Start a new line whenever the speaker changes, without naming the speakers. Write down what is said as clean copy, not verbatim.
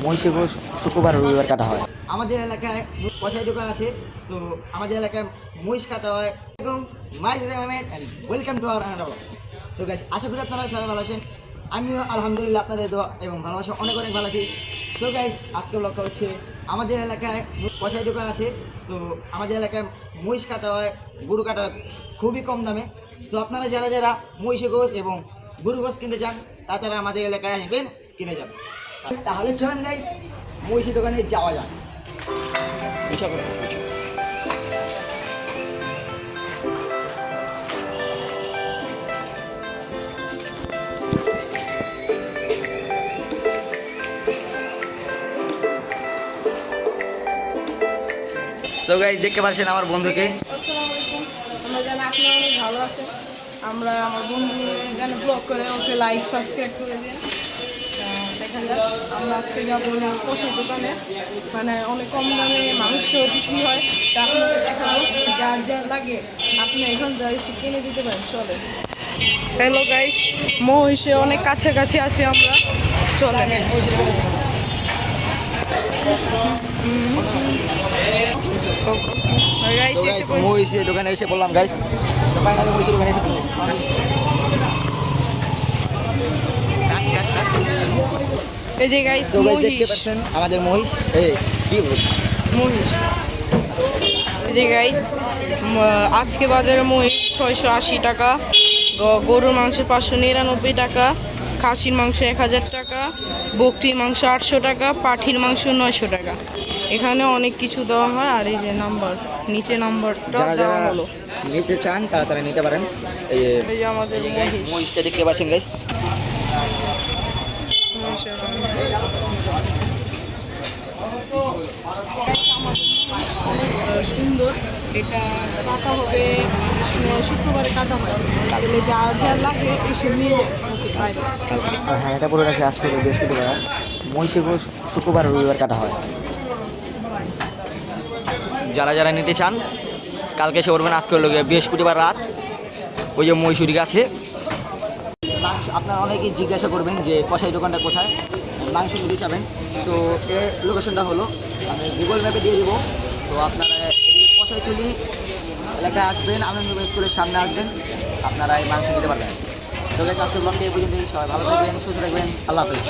মহিষে গোশ শুক্রবার রবিবার কাটা হয়।
আমাদের এলাকায় কষাই দোকান আছে। সো আমাদের এলাকায় মহিষ কাটা হয় এবং ওয়েলকাম টু আওয়ার আনাদা। সো গাইস, আশা করি আপনারা সবাই ভালো আছেন। আমিও আলহামদুলিল্লাহ আপনাদের দোয়া এবং ভালোবাসা অনেক অনেক ভালো আছি। সো গাইস, আজকের লক্ষ্য হচ্ছে আমাদের এলাকায় কষাই দোকান আছে। সো আমাদের এলাকায় মহিষ কাটা হয়, গরু কাটা হয় খুবই কম দামে। সো আপনারা যারা যারা মহিষে গোশ এবং গরু গোশ কিনতে চান তারা আমাদের এলাকায় আসবেন, কিনে যাবেন। তাহলে চলেন গাইস, মহিষি দোকানে যাওয়া যাক। সো গাইস, দেখতে পাচ্ছেন আমার বন্ধুকে।
আসসালামু আলাইকুম। আমরা জানি আপনারা অনেক ভালো আছেন। আমরা আমার বন্ধু জানি ব্লগ করে ওকে লাইক সাবস্ক্রাইব করে দিন। দেখা যাক, আমরা আজকে যাবো কষাই দোকানে, মানে অনেক কম দামে মাংস বিক্রি হয়। তা আপনাকে দেখাবো, যার যা লাগে আপনি এখন যা এসে কিনে দিতে পারেন। চলে। হ্যালো গাইস, মহিষে অনেক কাছাকাছি আছি আমরা। চলেন।
মহিষি দোকানে এসে পড়লাম গাইস। ফাইনালি মহিষি দোকানে এসে পড়লাম।
এই যে গাইস,
তো গাইস, দেখতে
মহিষ
পাচ্ছেন আমাদের মহিষ। এই কি বলবো,
মহিষ। এই যে গাইস, আজকে বাজারে মহিষ 680 টাকা, গরুর মাংস 599 টাকা, খাসির মাংস 1000 টাকা, বকরির মাংস 800 টাকা, পাঠির মাংস 900 টাকা। এখানে অনেক কিছু দেওয়া হয়। আর এই যে নাম্বার, নিচে নাম্বারটা
যারা
দেওয়া
যারা
হলো।
নিতে চান তারা নিতে পারেন। এই
এই যে আমাদের মহিষ।
মহিষটা দেখতে পাচ্ছেন গাইস।
মহিষের নাম। সুন্দর, এটা কাটা হবে শুক্রবারে কাটা হয়। তাহলে যার যা লাগে এসে নিয়ে যায়।
আর হ্যাঁ, এটা বলে রাখি, আজকে বৃহস্পতিবার মহিষে গোশ শুক্রবার রবিবার কাটা হয়।
যারা যারা নিতে চান কালকে এসে করবেন। আজকে হলো বৃহস্পতিবার রাত। ওই যে মহিষুরি আছে। আপনারা অনেকেই জিজ্ঞাসা করবেন যে কষাই দোকানটা কোথায়, মাংস নিতে যাবেন। সো এই লোকেশনটা হলো, আমি গুগল ম্যাপে দিয়ে দেবো। সো আপনারা কষাইটুলি এলাকায় আসবেন, আনন্দ স্কুলের সামনে আসবেন, আপনারা এই মাংস নিতে পারবেন। সো গাইস, আজকের ব্লগটা এই পর্যন্তই। সবাই ভালো থাকবেন, সুস্থ থাকবেন। আল্লাহ হাফেজ।